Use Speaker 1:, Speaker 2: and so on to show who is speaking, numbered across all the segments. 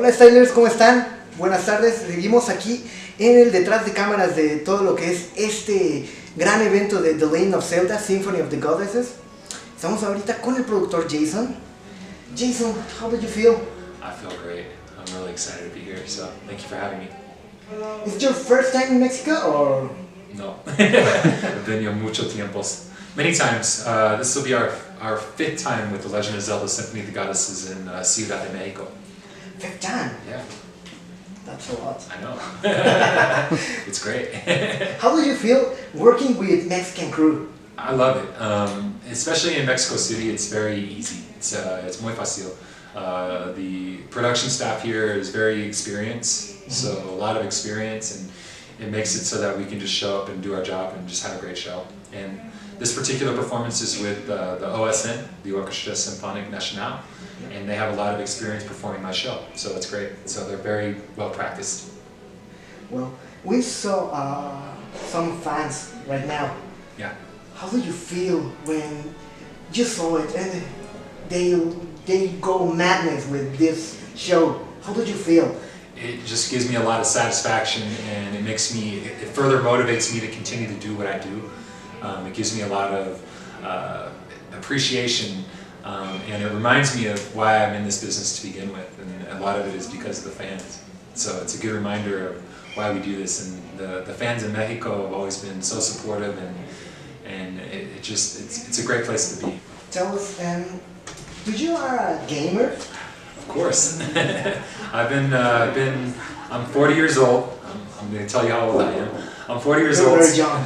Speaker 1: Hola Stylers, ¿cómo están? Buenas tardes, seguimos aquí en el detrás de cámaras de todo lo que es este gran evento de The Legend of Zelda, Symphony of the Goddesses. Estamos ahorita con el productor Jason. Jason, how did you feel?
Speaker 2: I feel great. I'm really excited to be here, so thank you for having me.
Speaker 1: Is it your first time in Mexico or?
Speaker 2: No, I've been here mucho tiempos. Many times. This will be our fifth time with The Legend of Zelda Symphony of the Goddesses in Ciudad de Mexico.
Speaker 1: Fifth time?
Speaker 2: Yeah.
Speaker 1: That's a lot.
Speaker 2: I know. It's great.
Speaker 1: How do you feel working with Mexican crew?
Speaker 2: I love it. Especially in Mexico City, it's very easy. It's muy fácil. The production staff here is very experienced, so a lot of experience, and it makes it so that we can just show up and do our job and just have a great show. And this particular performance is with the OSN, the Orchestra Symphonique Nationale, and they have a lot of experience performing my show, so it's great. So they're very well practiced.
Speaker 1: Well, we saw some fans right now.
Speaker 2: Yeah.
Speaker 1: How do you feel when you saw it and they go madness with this show? How did you feel?
Speaker 2: It just gives me a lot of satisfaction, and it further motivates me to continue to do what I do. It gives me a lot of appreciation, and it reminds me of why I'm in this business to begin with, and a lot of it is because of the fans. So it's a good reminder of why we do this, and the fans in Mexico have always been so supportive, and it's a great place to be.
Speaker 1: Tell us, do you are a gamer?
Speaker 2: Of course. I'm 40 years old. I'm going to tell you how old I am. I'm 40 years old.
Speaker 1: Very young.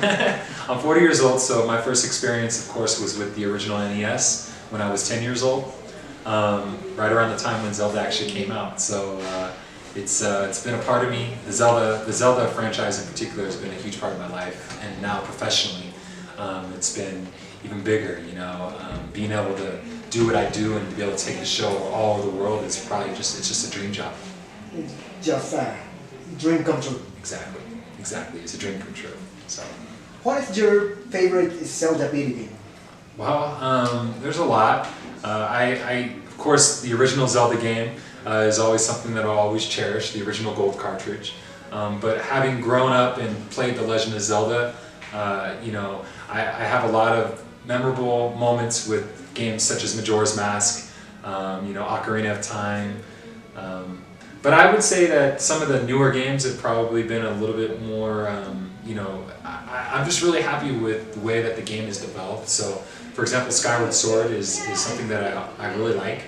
Speaker 2: I'm 40 years old, so my first experience, of course, was with the original NES when I was 10 years old, right around the time when Zelda actually came out. So it's been a part of me. The Zelda franchise in particular has been a huge part of my life, and now professionally, it's been even bigger. You know, being able to do what I do and to be able to take the show all over the world is probably just a dream job.
Speaker 1: It's just a dream come true.
Speaker 2: Exactly. It's a dream come true. So.
Speaker 1: What is your favorite Zelda video game?
Speaker 2: Well, there's a lot. Of course, the original Zelda game is always something that I'll always cherish, the original gold cartridge. But having grown up and played The Legend of Zelda, you know, I have a lot of memorable moments with games such as Majora's Mask, you know, Ocarina of Time. But I would say that some of the newer games have probably been a little bit more, you know, I'm just really happy with the way that the game is developed. So, for example, Skyward Sword is something that I really like.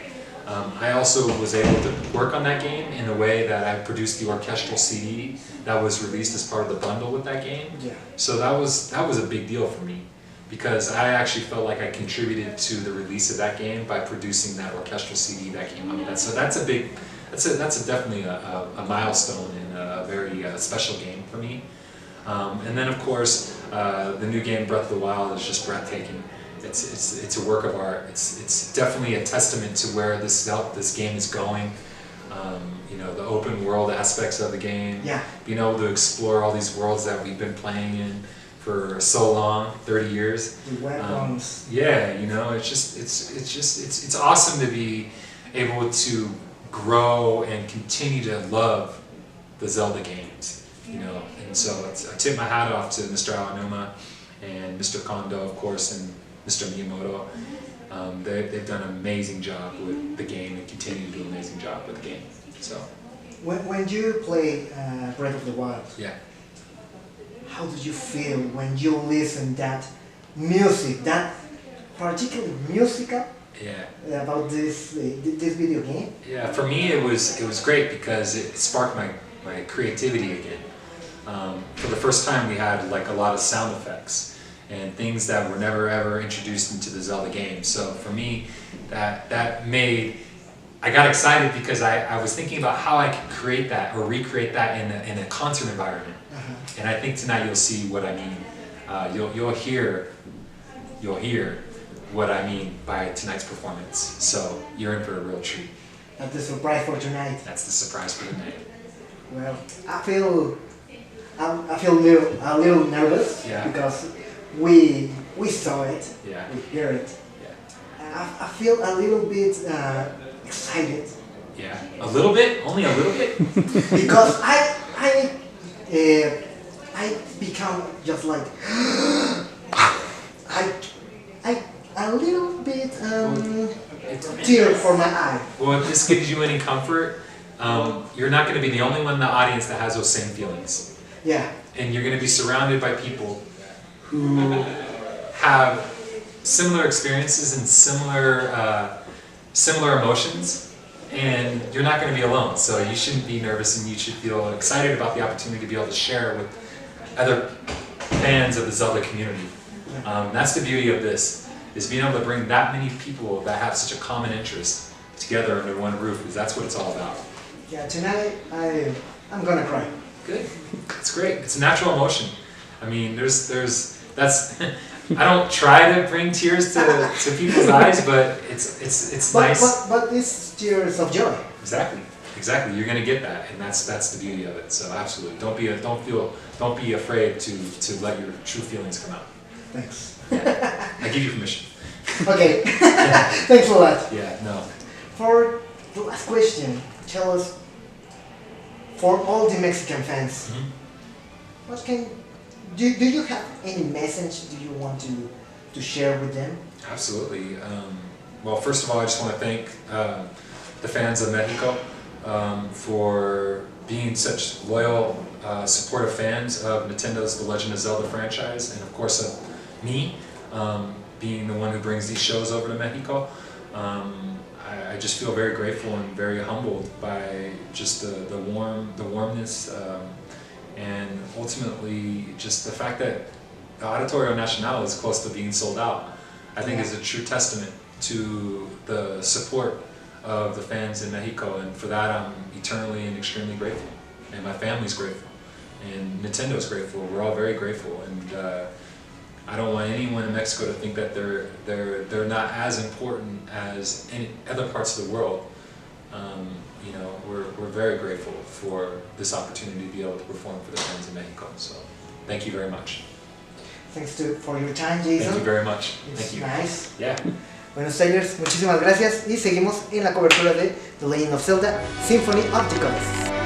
Speaker 2: I also was able to work on that game in a way that I produced the orchestral CD that was released as part of the bundle with that game.
Speaker 1: Yeah.
Speaker 2: So that was a big deal for me, because I actually felt like I contributed to the release of that game by producing that orchestral CD that came out of that. So that's definitely a milestone and a very special game for me. And then of course, the new game Breath of the Wild is just breathtaking. It's a work of art. It's definitely a testament to where this game is going. You know, the open world aspects of the game.
Speaker 1: Yeah. Being
Speaker 2: able to explore all these worlds that we've been playing in for so long, 30 years.
Speaker 1: The weapons.
Speaker 2: Yeah, you know, it's awesome to be able to grow and continue to love the Zelda games, you know. And so I tip my hat off to Mr. Aonuma and Mr. Kondo, of course, and Mr. Miyamoto. They've done an amazing job with the game and continue to do an amazing job with the game. So.
Speaker 1: When you play Breath of the Wild,
Speaker 2: yeah.
Speaker 1: How did you feel when you listen that music, that particular musical?
Speaker 2: Yeah.
Speaker 1: About this video game?
Speaker 2: Yeah, for me it was great because it sparked my creativity again. For the first time we had like a lot of sound effects and things that were never ever introduced into the Zelda game. So for me, I got excited because I was thinking about how I could create that or recreate that in a concert environment. And I think tonight you'll see what I mean. You'll hear what I mean by tonight's performance. So you're in for a real treat.
Speaker 1: That's the surprise for tonight.
Speaker 2: That's the surprise for tonight.
Speaker 1: Well, I feel a little nervous.
Speaker 2: Yeah.
Speaker 1: Because we saw it.
Speaker 2: Yeah.
Speaker 1: We hear it.
Speaker 2: Yeah.
Speaker 1: I feel a little bit excited.
Speaker 2: Yeah, a little bit, only a little bit.
Speaker 1: Because I become just like I a little bit tear for my eye.
Speaker 2: Well, if this gives you any comfort, you're not going to be the only one in the audience that has those same feelings.
Speaker 1: Yeah.
Speaker 2: And you're going to be surrounded by people who have similar experiences and similar emotions, and you're not going to be alone. So you shouldn't be nervous, and you should feel excited about the opportunity to be able to share with other fans of the Zelda community. That's the beauty of this, is being able to bring that many people that have such a common interest together under one roof, because that's what it's all about.
Speaker 1: Yeah, tonight I'm gonna cry.
Speaker 2: Good. It's great. It's a natural emotion. I mean, that's I don't try to bring tears to people's eyes, but it's nice.
Speaker 1: But it's tears of joy.
Speaker 2: Exactly. You're gonna get that, and that's the beauty of it. So absolutely, don't be afraid to let your true feelings come out.
Speaker 1: Thanks.
Speaker 2: Yeah. I give you permission.
Speaker 1: Okay. Thanks a lot.
Speaker 2: Yeah. No.
Speaker 1: For the last question, tell us, for all the Mexican fans, what do you have any message do you want to share with them?
Speaker 2: Absolutely. Well, first of all, I just want to thank the fans of Mexico for being such loyal, supportive fans of Nintendo's The Legend of Zelda franchise, and of course of me, being the one who brings these shows over to Mexico. I just feel very grateful and very humbled by just the warmness, and ultimately just the fact that the Auditorio Nacional is close to being sold out. I think is a true testament to the support of the fans in Mexico, and for that I'm eternally and extremely grateful, and my family's grateful, and Nintendo's grateful. We're all very grateful, and I don't want anyone in Mexico to think that they're not as important as any other parts of the world. You know, we're very grateful for this opportunity to be able to perform for the fans in Mexico. So, thank you very much.
Speaker 1: Thanks for your time, Jason.
Speaker 2: Thank you very much.
Speaker 1: It's
Speaker 2: Thank you.
Speaker 1: Nice.
Speaker 2: Yeah.
Speaker 1: Bueno, Sailors, muchísimas gracias y seguimos en la cobertura de The Legend of Zelda Symphony of the Goddesses.